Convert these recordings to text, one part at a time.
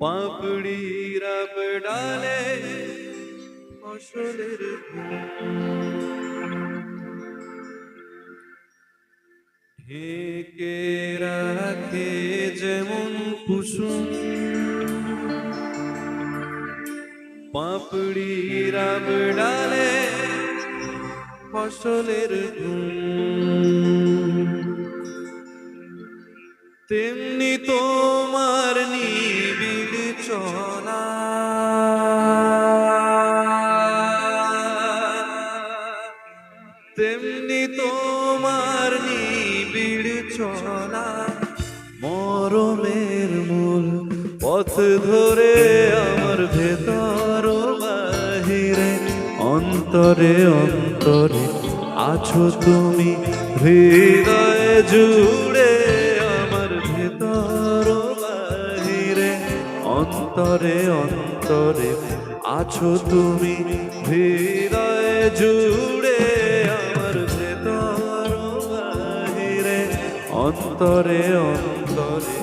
পাপড়ির ডালে ফসলের ঢেকে রাখে যেমন কুসুম, পাপড়ির ডালে ফসলের তেমনি তোমার নিবিড় চলা, তেমনি তোমার নিবিড় চলা। মরমের মূল পথ ধরে আমার ভেতর বাহিরে, অন্তরে অন্তরে আছো তুমি হৃদয়ে জুড়ে। আমার ভেতর বাহিরে, অন্তরে অন্তরে আছো তুমি হৃদয়ে জুড়ে। আমার ভেতর বাহিরে, অন্তরে অন্তরে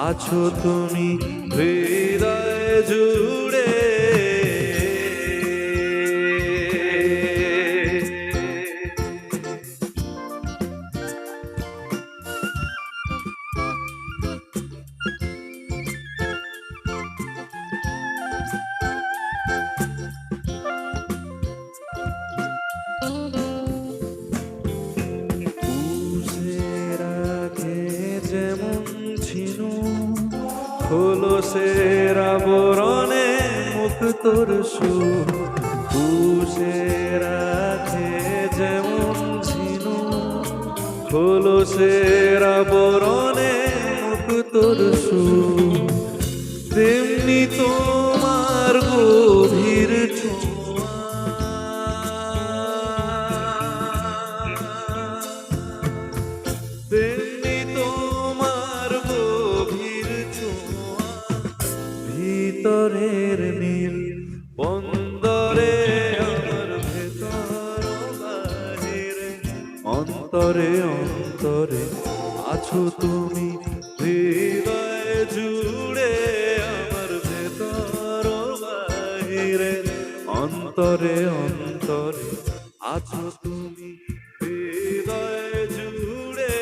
আছো তুমি হৃদয়ে জুড়ে। যেমন ছিনু খোলসের আবরণে মুখ তোর সুর, পুষে রাখে যেমন ছিনু খোলসের আবরণে মুখ তোর সুর, তেমনি তোমার গভীর ছোঁয়া, তেমনি তোমার গভীর ছোঁয়া। ভিতরের নীল বন্দরে আমার ভেতর বাহিরে, অন্তরে অন্তরে আছো তুমি হৃদয়ে জুড়ে। আমার ভেতর বাহিরে, অন্তরে অন্তরে আছো তুমি হৃদয়ে জুড়ে।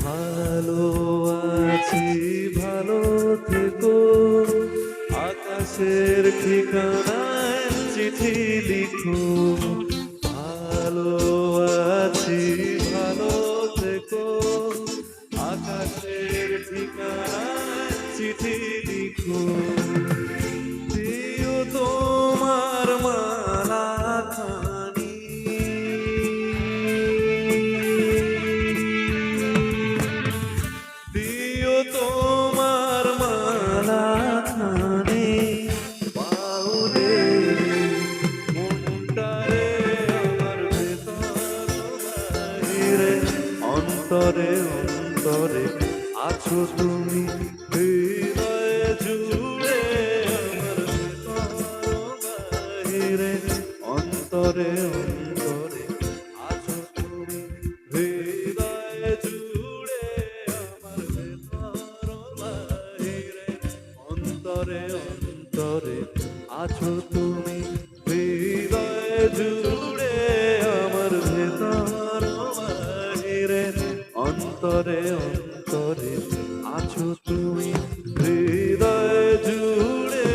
ভালো আছি ভালো থেকো, আকাশের ঠিকানায় চিঠি লিখো। ভালো আছি ভালো থেকো, আকাশের ঠিকানায় চিঠি লিখো। দিও তোমার মালা খানি, দিও তোমার মালা খানি বাউলের মনটারে। আমার ভেতর বাহিরে, অন্তরে অন্তরে আছো তুমি হৃদয়ে জুড়ে। আমার ভেতর বাহিরে, অন্তরে অন্তরে আছো তুমি হৃদয়ে জুড়ে। আমার ভেতর বাহিরে, অন্তরে অন্তরে আছো তুমি হৃদয়ে জুড়ে। আমার ভেতর বাহিরে, অন্তরে অন্তরে আছো তুমি হৃদয়ে জুড়ে।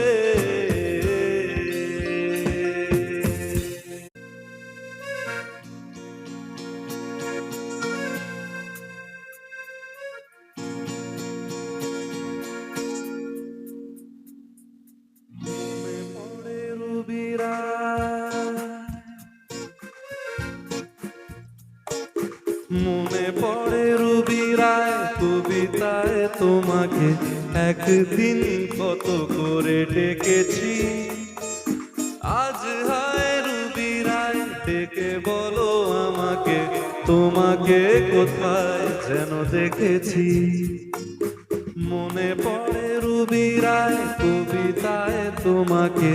মনে পড়ে রবিরা, মনে পড়ে রবি রায় কবি কবিতায় তোমাকে একদিন কত করে ডেকেছি। আজ হায় রুবি রায় ডেকে বলো আমাকে, তোমাকে কোথায় যেন দেখেছি। মনে পড়ে রুবি রায় কবিতায় তোমাকে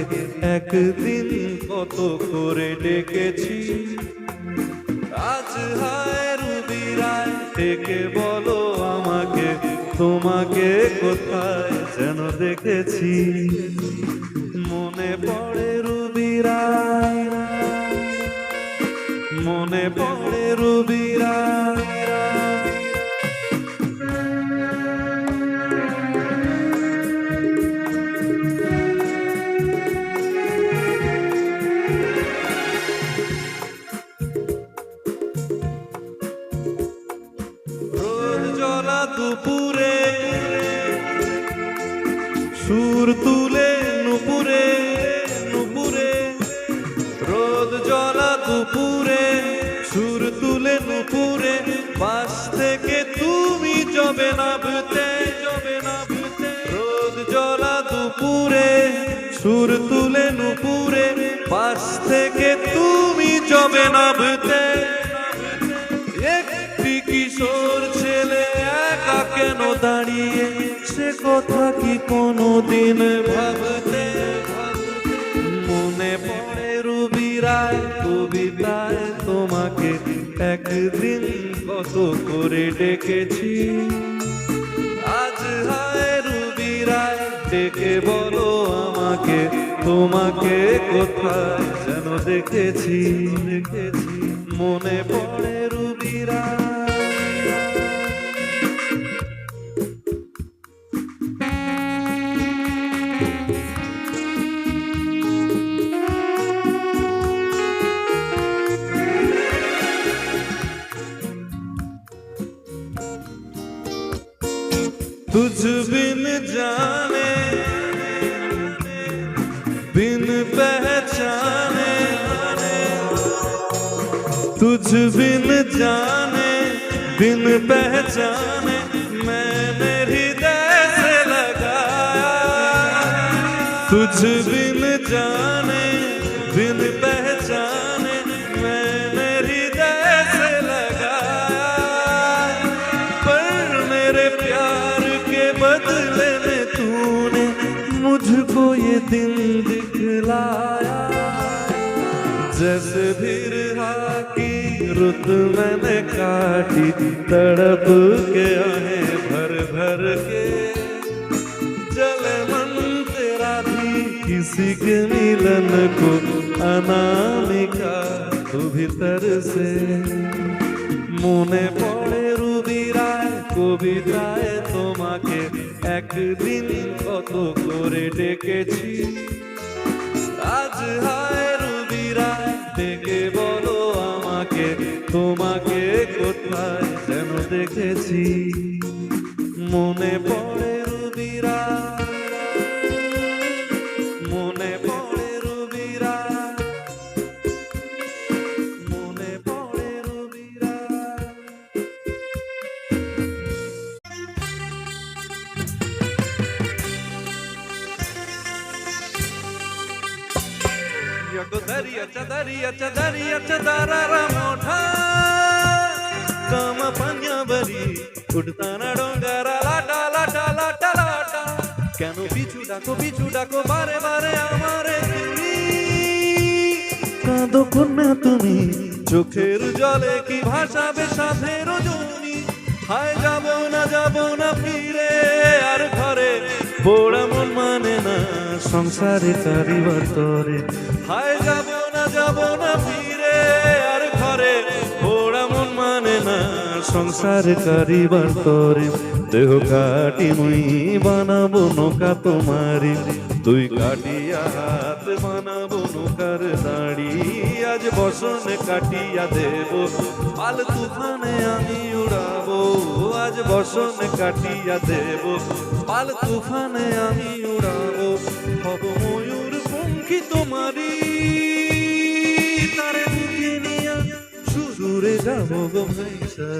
একদিন কত করে ডেকেছি। আজ হায় রুবি রায় ডেকে বলো আমাকে, তোমাকে কোথায় যেন দেখেছি। মনে পড়ে রুবি রায়, মনে পড়ে রুবি রায়। দুপুরে সুর তুলে নুপুরে নুপুরে, রোদ জ্বলা দুপুরে সুর তুলে নুপুরে, পাশ থেকে তুমি জবে নাবতে জবে নাবতে। রোদ জ্বলা দুপুরে সুর তুলে নুপুরে, পাশ থেকে তুমি জবে নাবতে। একটি কিশোর ছেলে একা কেন দাঁড়িয়ে, সে কথা কি কোনোদিন ভাবতে। মনে পড়ে রুবি রায় কবিতায় তোমাকে একদিন কত করে ডেকেছি। আজ হায় রুবি রায় ডেকে বলো আমাকে, তোমাকে কোথায় যেন দেখেছি দেখেছি। মনে পড়ে রুবি রায়। तुझ बिन जाने बिन पहचाने, तुझ बिन जाने बिन पहचाने, मैंने हृदय से लगाया। तुझ बिन जाने बिन पहचाने, मैंने हृदय से लगाया। पर मेरे प्यार के बदले में तूने मुझको ये दिन दिखलाया। जैसे बिरहा की रुत मैंने काटी, तड़प के आहे भर भर के। जले मन तेरा भी किसी के मिलन को, अनामिका तू भीतर से। মনে পড়ে রুবি রায় কবিতায় তোমাকে একদিন কত করে ডেকেছি। আজ হায় রুবি রায় ডেকে বলো আমাকে, তোমাকে কোথায় যেন দেখেছি। মনে পড়ে রুবি রায়, মনে পড়ে রুবি রায়, মনে পড়ে রুবি রায়। दरिया चदारा मोठा काम पाण्यावरी उडताना डोंगरा लाटा लाटा लाटा लाटा। কেন পিছু ডাকো বারে বারে আমারে তুমি। কাঁদো কন্যা তুমি, চোখের জলে কি ভাসাবে সাধের জমি। হায় যাব না ফিরে আর ঘরে, পোড়া মন মানে না সংসারে কারিবার তরে। হায় যাব না ফিরে আর ঘরে, পোড়া মন মানে না সংসারে কারিবার তরে। দেহ কাটি মুই বানাবো নৌকা তোমারি, তুই কাটিয়া হাত বানাবো নৌকার দাঁড়ি। আজ বসনে কাটিয়া দেব, পাল তুফানে আমি উড়াবো। আজ বসনে কাটিয়া দেব, পাল তুফানে আমি উড়াবো। হব ময়ূর পঙ্খী তোমারি, তারে বুকে নিয়া সুদূরে যাবো গো ভাইসা।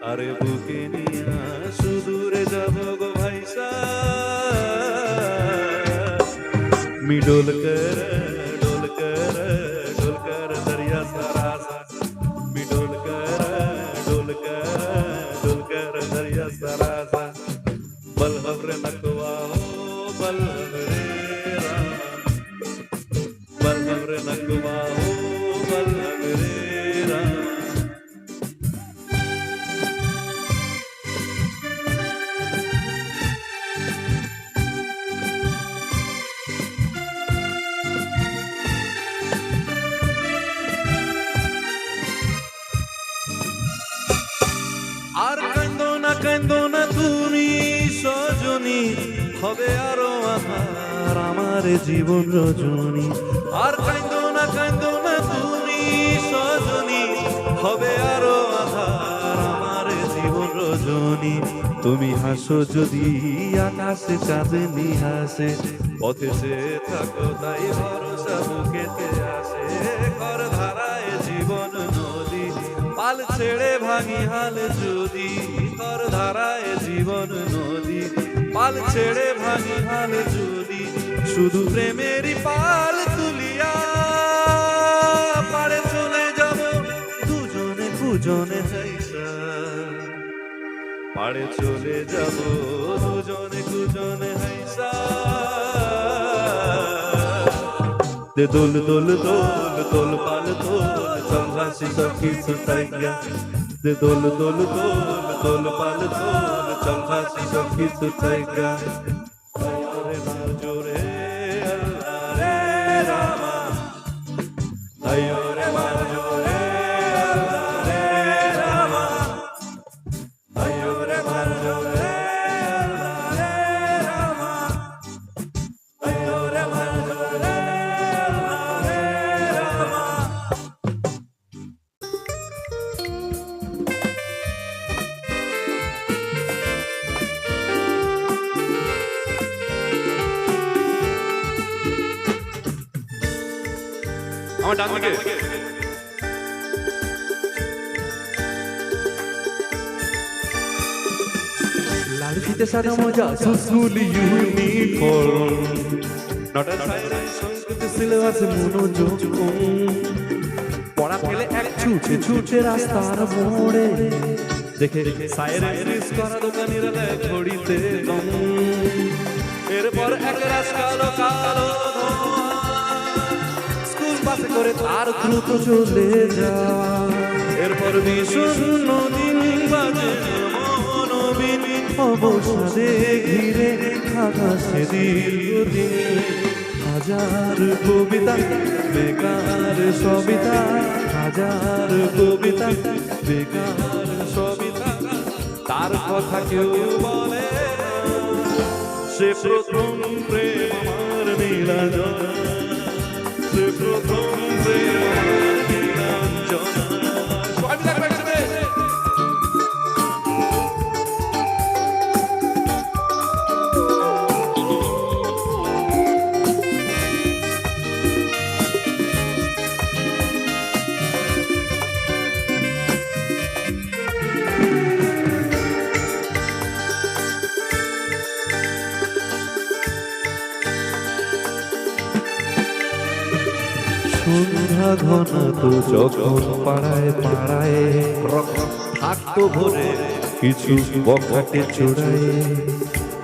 আরে বুকে নিয়া সুদূরে যাব গো ভাইসা मी डोल कर दरिया सरासा मी डोल कर दरिया सरासा बल हवरे नकवा हो बल हवरे राम बल हवरे नकवा हो बल हवरे राम আর কান্দো না তুমি সজনী হবে আরো আধার আমার জীবন রজনী আর কান্দো না তুমি সজনী হবে আরো আধার আমার জীবন রজনী তুমি হাসো যদি আকাশে চাঁদনি হাসে পথে সে থাকো তাই ভরসা বুকেতে আসে ঘর ধারায় জীবন নদী পাল ছেড়ে ভাঙি হাল যদি ঘর ধারায় জীবন নদী পাল ছেড়ে ভাঙি হাল যদি শুধু প্রেমেরই পাল তুলিয়া পারে চলে যাব দুজনে দুজনে হাইসা পারে চলে যাব দুজনে দুজনে হাইসা দে দোল দোল দোল দোল পাল দোল চল ভাসি সব কিছু তাই গিয়া দে দোল দোল দোল দোল পাল দোল চল ভাসি সব কিছু তাই গিয়া রে মার জোরে আল্লাহ রে রামা আয়ো রে মার জোরে আল্লাহ রে রামা আয়ো রে মার জোরে আল্লাহ রে রামা আয়ো রে মার জোরে আমার ডান দিকে লাড়কিতে সাদা মজা স্কুল ইউনিফর্ম নটা সাইরা সংস্কৃতি সিলেবাসে মনোযোগ পড়া ফেলে এক ছুটে ছুটে রাস্তার মোড়ে দেখে সাইরা রিস করা দোকানিরা দেয় ঘড়িতে গম এরপর এক রাস কালো কালো বাসে করে তার দ্রুত চলে যাওয়া এরপর বিষণ্ণ দিন বাজে মনোবিন অবসাদে ঘিরে থাকা সে দীর্ঘদিন হাজার কবিতা বেকার সবিতা হাজার কবিতা বেকার সবিতা তার কথা কেউ বলে সে প্রথম প্রেম আমার নীলাঞ্জনা সে প্রথম প্রেম আমার নীলাঞ্জনা সন্ধ্যা ঘনা তো যখন পাড়ায় পাড়ায় থাকতো ভরে কিছু বখাটে চোরায়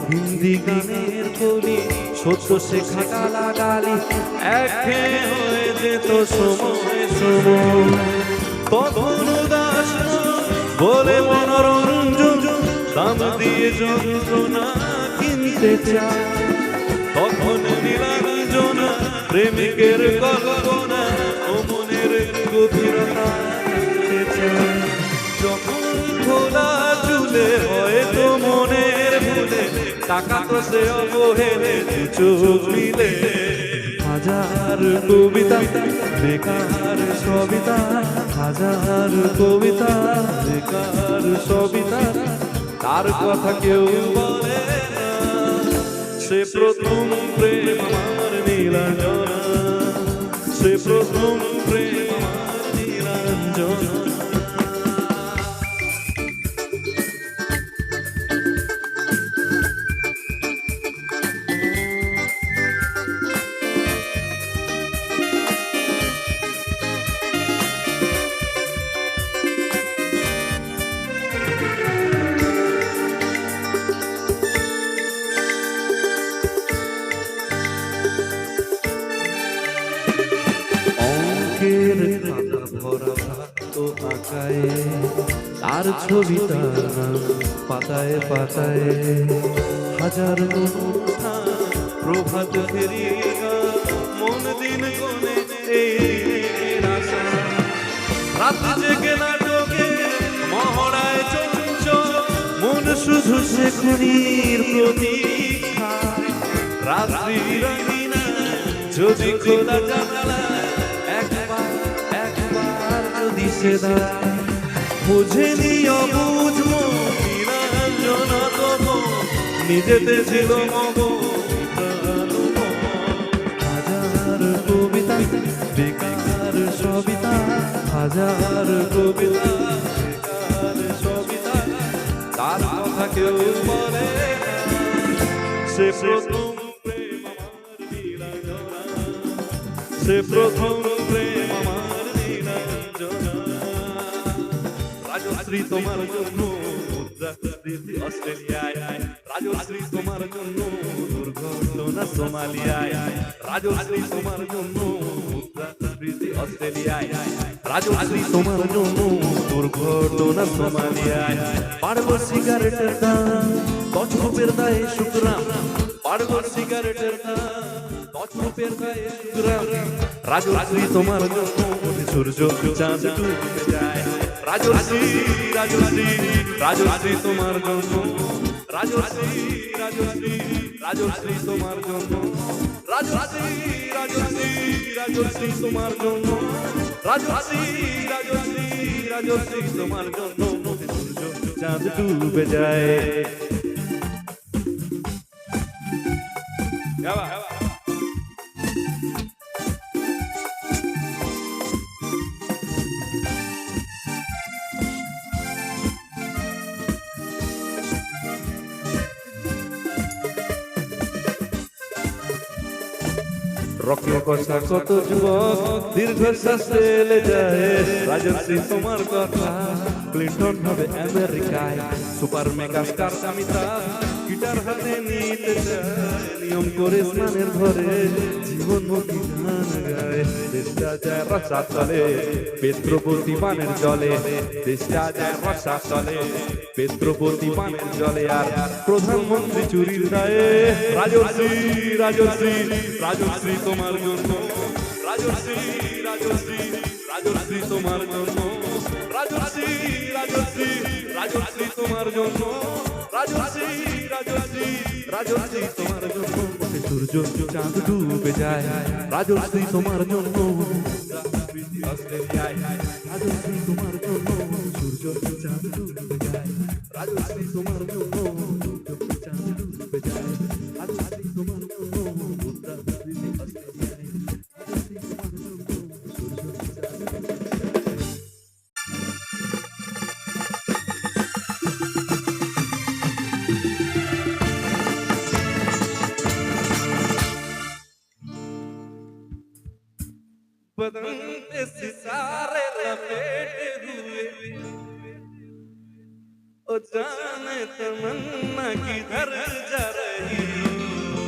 হিন্দি গানের কলি ছোট শেখা গালাগালি একঘেয়ে হয়ে যেত সময় সময় তখন উদাস বলে মনোরঞ্জন দাম দিয়ে যন্ত্রণা কিনতে চায় তখন নীলাঞ্জনা প্রেমিকের কল্পনা ও মনের গভীরতা যখন খোলা চুলে হয়তো মনের ভুলে টাকা তো সে অবহেলে চোখ মিলে হাজার কবিতা বেকার সবিতা হাজার কবিতা বেকার সবিতা তার কথা কেউ বলে না সে প্রথম প্রেম আমার নীলাঞ্জনা সে প্রথম প্রেম আমার নীলাঞ্জনা ছবিটা পাতায় পাতায় হাজার অনুষ্ঠান প্রভাত ফেরি মন দিন কোণে এই দিনের আশা রাত জেগে নাটকে মহড়ায় চঞ্চল মন শুধু সে খুনির প্রতীক্ষায় রাত্রি রঙিনা যদি খোলা জানালা একবার যদি সে দাঁড়ায় বুঝেনি অবুঝ নিরঞ্জনা তবু নিজেতে ছিল মগ হাজার কবিতা বেকার সবিতা হাজার কবিতা বেকার সবিতা তার কথা কেউ বলে সে প্রথম প্রেম আমার নীলাঞ্জনা সে প্রথম প্রেম আমার নীলাঞ্জনা রাজশ্রী তোমার জন্য মুদ্রাস্মৃতি অস্ট্রেলিয়ায় রাজশ্রী তোমার জন্য দুর্ঘটনা সোমালিয়ায় রাজশ্রী তোমার জন্য মুদ্রাস্মৃতি অস্ট্রেলিয়ায় রাজশ্রী তোমার জন্য দুর্ঘটনা সোমালিয়ায় পাড়ব সিগারেটের দাম 10 রুপির দায়ে শুক্রাম পাড়ব সিগারেটের দাম 10 রুপির দায়ে শুক্রাম রাজশ্রী তোমার জন্য সূর্য চাঁদ ডুবে যায় রাজশ্রী রাজশ্রী রাজশ্রী তোমার জন্য রাজশ্রী রাজশ্রী রাজশ্রী তোমার জন্য রাজশ্রী রাজশ্রী রাজশ্রী তোমার জন্য রাজশ্রী রাজশ্রী রাজশ্রী তোমার জন্য সূর্য চাঁদ ডুবে যায় রক্ত কষা কত যুবক দীর্ঘশ্বাস ফেলে যায় রাজশ্রী তোমার কথা ক্লিন্টন হবে আমেরিকায় সুপার মেগা স্টার কামিতা গিটার হাতে নিতে চায় নিয়ম করে স্নানের ঘরে জীবনমুখী গান গায় দেশটা যায় রসা চলে পেত্রপতি পানের জলে দেশটা যায় রসা চলে পেত্রপতি পানের জলে আর প্রধানমন্ত্রী চুরির দায়ে রাজশ্রী রাজশ্রী রাজশ্রী তোমার জন্য রাজশ্রী রাজশ্রী রাজশ্রী তোমার জন্য রাজশ্রী রাজশ্রী রাজশ্রী তোমার জন্য রাজশ্রী রাজশ্রী রাজশ্রী তোমার জন্য সূর্য চাঁদ ডুবে যায় রাজশ্রী তোমার জন্য রাজশ্রী তোমার জন্য সূর্য চাঁদ ডুবে যায় রাজশ্রী তোমার জন্য চাঁদ ডুবে যায় রাজশ্রী তোমার জন্য बदन पे सितारे लपेटे हुए ओ जाने तमन्ना किधर जा रही हो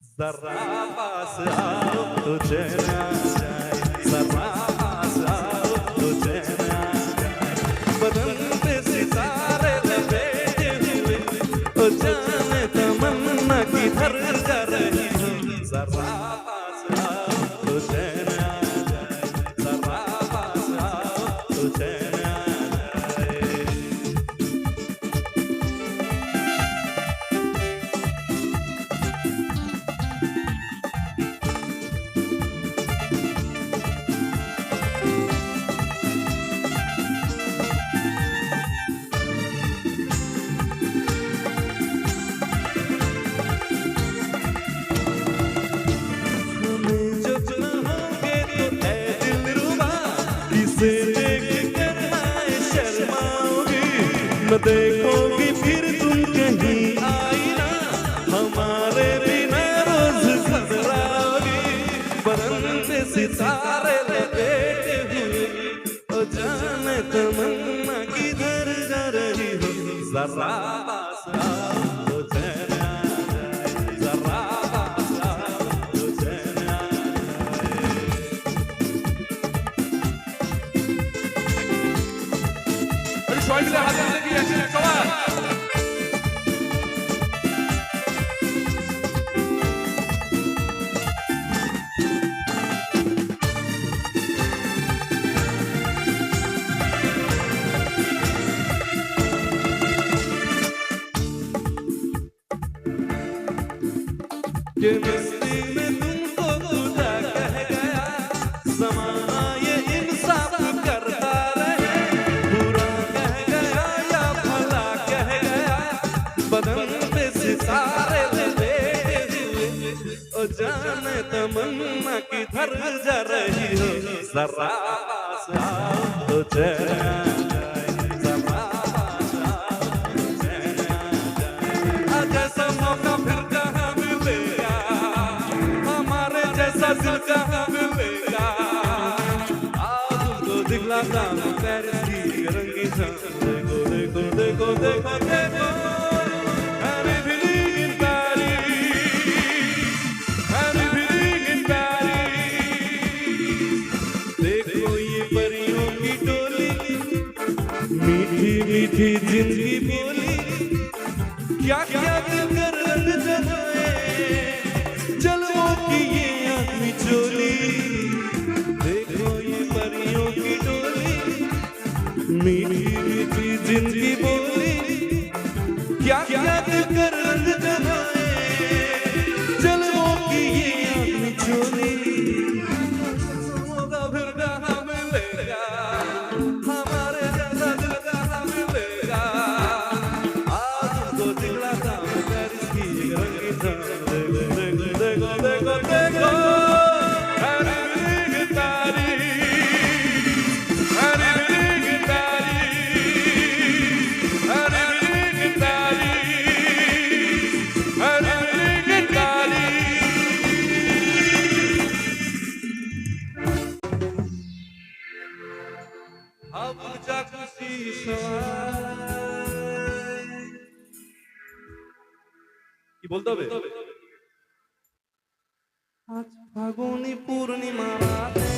जरा पास आओ तो चैन आ जाए जरा पास आओ तो चैन आ जाए बदन पे सितारे लपेटे हुए ओ जाने तमन्ना किधर जा रही हो जरा न देखोगी फिर तुम कहीं आईना हमारे बिना रोज घबराओगी बदन पे सितारे लपेटे हुए ओ जाने तमन्ना किधर जा रही हो जरा पास आओ तो चैन आ जाए जरा पास आओ तो चैन आ जाए সবাই মিলে হাতে হাতে এগিয়ে আসেন সবাই। ये मस्ती में तुमको खुदा कह गया, ज़माना ये इंसाफ करता रहे, बुरा कह गया या भला कह गया, बदन पे सितारे लपेटे हुए, ओ जाने तमन्ना किधर जा रही हो, ज़रा पास आओ तो चैन आ जाए, ज़रा पास आओ तो चैन आ जाए, जैसा मौका फिर कहाँ मिलेगा, हमारे जैसा दिल कहाँ मिलेगा, आओ तुमको दिखलाता हूँ पेरिस की रंगी शाम, देखो देखो देखो देखो देखो, I'm living in Paris, I'm living in Paris, देखो ये परियों की टोली, मीठी मीठी जिंदगी बोली, क्या क्या दिलकर रंग जमाए, जलवों की ये आँखी चोली, देखो ये परियों की टोली, मीठी मीठी जिंदगी बोली, क्या क्या दिलकर रंग जमाए, जलवों की ये आँखी चोली, मौका फिर कहाँ मिलेगा, हमारे जैसा दिल कहाँ मिलेगा, आज तुमको दिखलाता हूँ पेरिस की रंगी शाम, देखो देखो देखो देखो देखो, I'm living in Paris, I'm living in Paris, I'm living in Paris, I'm living in Paris. अब जा खुशी सवार কি বলতে হবে আজ ফাগুনি পূর্ণিমা রাতে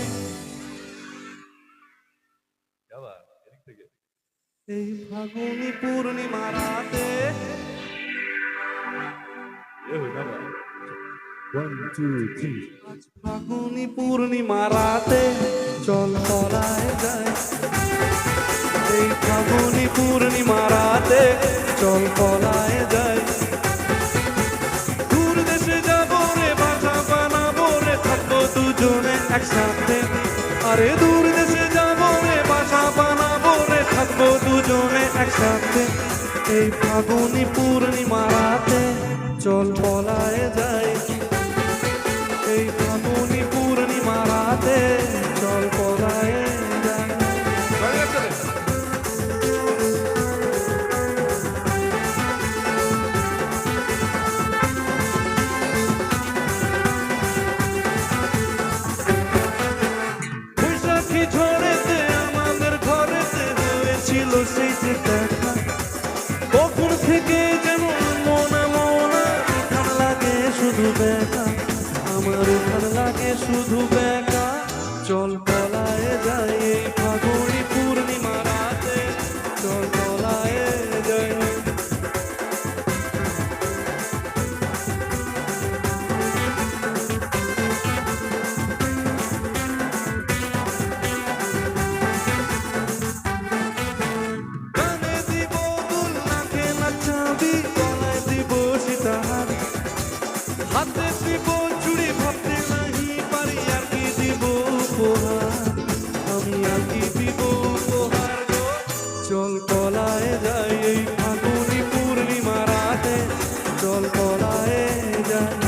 এই ফাগুনি পূর্ণিমা রাতে আজ ফাগুনি পূর্ণিমা রাতে চল পলায় যায় এই ফাগুনি পূর্ণিমা রাতে চল পলায় যায় দূর দেশে যাবো রে বাসা বানাবো রে থাকবো দুজনে একসাথে আরে দূর দেশে যাবো রে বাসা বানাবো রে থাকবো দুজনে একসাথে এই ফাগুনি পূর্ণিমা রাতে চল পলায় যায় এই ফাগুনি পূর্ণিমা রাতে চল পলায় যায় বৈশাখী ঝড়েতে আমাদের ঘরেতে হয়েছিল সেই যে দেখা কখন থেকে যেন মনে মনে উঠান লাগে শুধু দেখা আমার উঠান লাগে শুধু দেখা চল পলায় যায় এই ফাগুনি পূর্ণিমা রাতে চল পলায় যায় কানে দিব দুল নাকে নাচাবি গলায় দিব সীতাহার হাতে দিব চুড়ি ভাবতে নাহি পারি আর কি দিব উপহার আমি আর কি দিব উপহার গো চল পলায় যায় এই ফাগুনি পূর্ণিমা রাতে চল পলায় যায়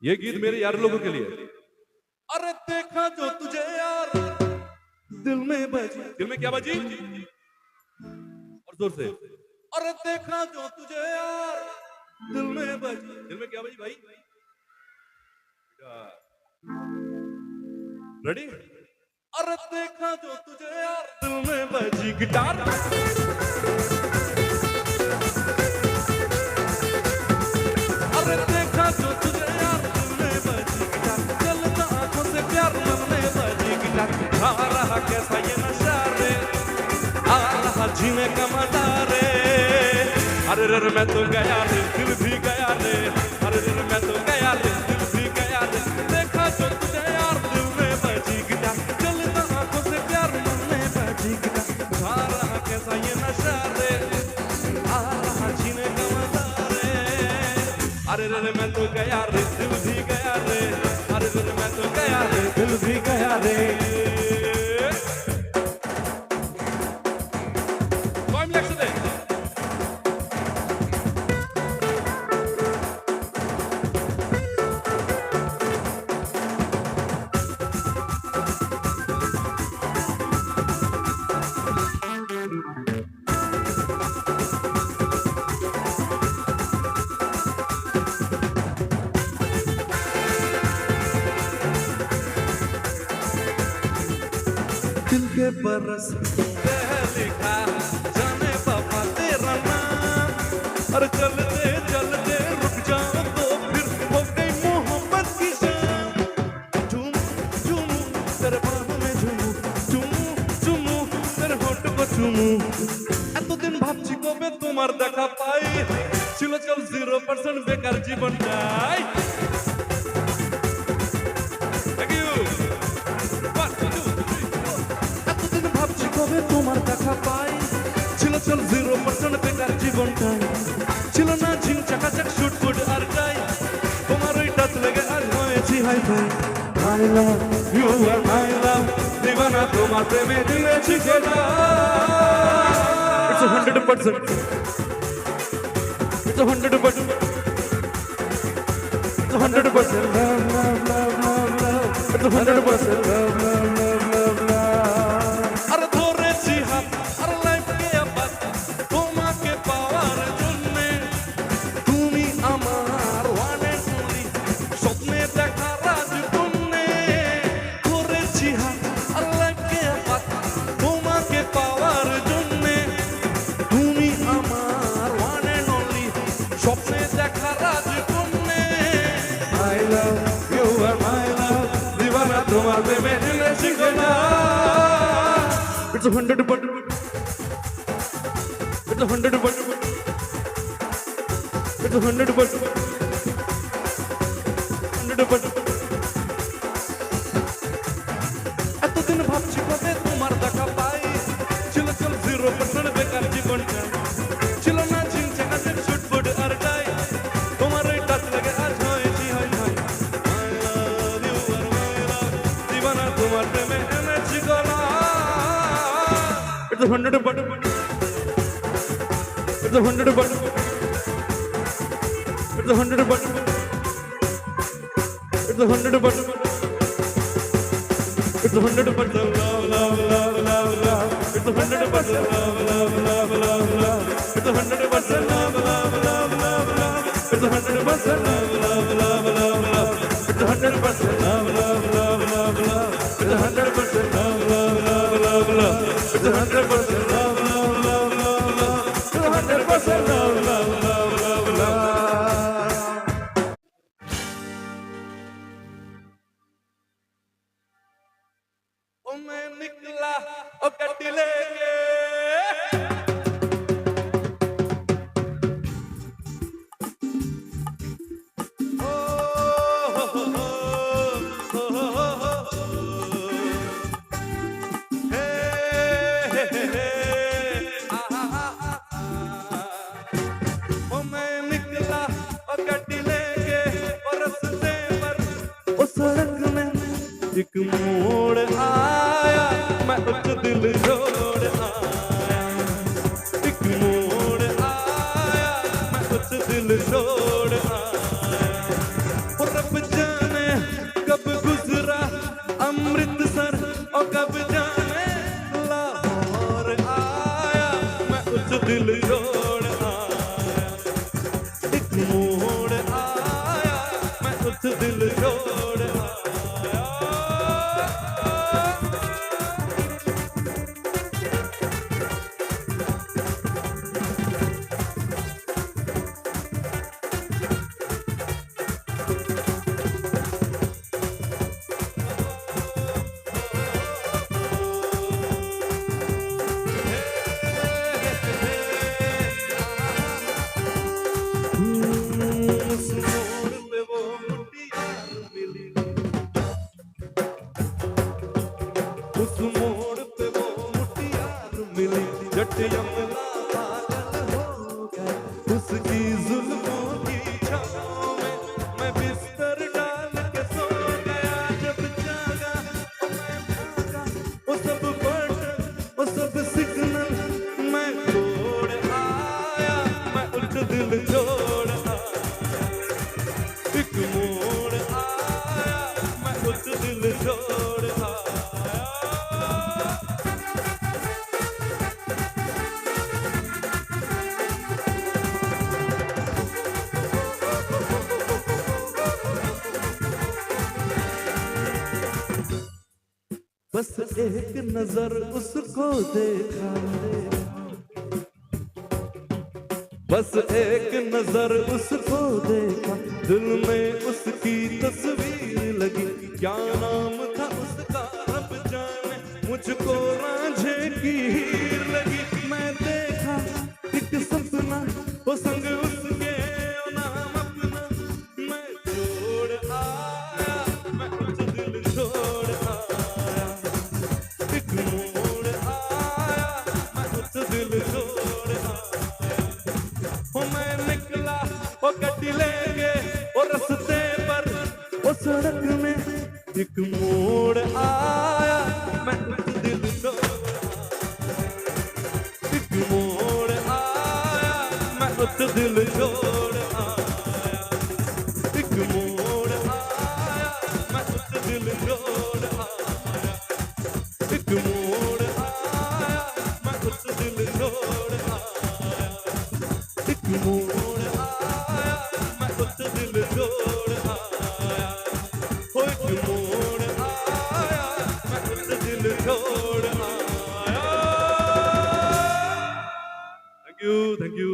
ये गीत मेरे यार लोगों के लिए अरे देखा जो तुझे यार दिल में बजी दिल में क्या बजी और जोर से अरे देखा जो तुझे यार दिल में बजी दिल में क्या बजी भाई रेडी अरे देखा जो तुझे यार दिल में बजी गिटार अरे देखा जो तुझे यार दिल में बजी गिटार चलता आंखों से प्यार मन में बजी गिटार आ रहा कैसा ये नशा रे आ रहा जीने का मजा रे अरे रे मैं तो गया रे दिल भी गया रे अरे रे मैं तो गया रे दिल भी गया रे देखा जो तुझे यार दिल में बजी गिटार चलता आंखों से प्यार मन में बजी गिटार आ रहा कैसा ये नशा रे आ रहा जीने का मजा रे अरे रे मैं तो गया रे दिल भी गया रे अरे रे मैं तो गया रे दिल भी गया रे Time next to this. दिल के बरस लिखा जाने बाबा तेरा नाम अरे चलते चलते रुक जाओ तो फिर हो गई मोहब्बत की शाम झूम झूमू तेरे बाहों में झूमू झूमू झूमू तेरे होठ को झूमू এতদিন ভাবছি কবে তোমার দেখা পাই ছিল চল 0% বেকার জীবনটাই Thank you. One, two, three, four. এতদিন ভাবছি কবে তোমার দেখা পাই ছিল চল 0% বেকার জীবনটাই ছিল না ঝিং চাকাচাক শুট ফুট আর টাই তোমার ওই টাচ লেগে আজ হয়েছি hifi I love you are my love দিবানা তোমার প্রেমে দিয়েছি খেলা It's 100% It's 100% It's 100% love love love love love It's 100% love love love love love अरे ধরেছি হাত আর লাইফ কে আবার তোমাকে পাওয়ার জন্য তুমি আমার ওয়ান এন্ড অনলি স্বপ্নে দেখা রাজকন্যা ধরেছি হাত আর লাইফ কে আবার তোমাকে পাওয়ার জন্য তুমি আমার ওয়ান এন্ড অনলি স্বপ্নে দেখা রাজকন্যা I love you are my love দিবানা তোমার প্রেমে দিয়েছি খেলা It's 100%. It's 100%. It's 100%. 100%. এতদিন ভাবছি কবে তোমার দেখা পাই ছিল চল 0% বেকার জীবনটা ছিল না ঝিং চাকাচাক শুট ফুট আর টাই তোমার ওই টাচ লাগে আজ হয়েছি hifi I love you are my love দিবানা তোমার প্রেমে এনেছি গলা It's 100%. It's 100%. It's 100%. It's 100%. It's 100% love, love, love, love, love. It's 100% love, love, love, love, love. It's 100% love, love, love, love, love. It's 100% love, love, love, love, love. It's 100% love, love, love, love, love. It's 100% love, love, love, love, love. It's 100% love, love, love, love, love. It's 100% love, love, love, love, love. ओ मैं निकला ओ गड्डी लेके ओ हो हो हो हो हो हो हे हे हे आ आ आ ओ मैं निकला ओ गड्डी लेके और रस्ते पर ओ सड़क में एक मोड़ आया मैं उस दिल छोड़ आया एक मोड़ आया मैं उस दिल छोड़ आया और रब जाने कब गुजरा अमृतसर और कब जाने लाहौर आया मैं उस दिल छोड़ आया एक मोड़ आया मैं उस दिल छोड़ आया एक यमला पागल हो गया उसकी जुल्फों की छाँव में मैं बिस्तर डाल के सो गया जब जागा मैं भागा वो सब बटन वो सब सिग्नल मैं तोड़ आया मैं उठ दिल जोड़ आया एक मोड़ आया मैं उठ दिल जोड़ आया बस एक नजर उसको देखा बस एक नजर उसको देखा दिल में उसकी तस्वीर लगी क्या नाम था उसका अब जाने मुझको रांझे की हीर लगी मैं देखा एक सपना वो संग उसके वो नाम अपना मैं छोड़ आया मैं उस दिल छोड़ आया एक मोड़ आया मैं उस दिल छोड़ आया वो मैं निकला वो गड्डी लेके वो रास्ते पर वो सड़क में एक मोड़ आया मैं उस दिल छोड़ एक मोड़ आया मैं उस दिल छोड़ आया एक मोड़ आया मैं उस दिल छोड़ आया एक मोड़ आया मैं उस दिल छोड़ आया एक मोड़ आया मैं उस दिल छोड़ आया ओ एक मोड़ आया मैं उस दिल छोड़ आया थैंक यू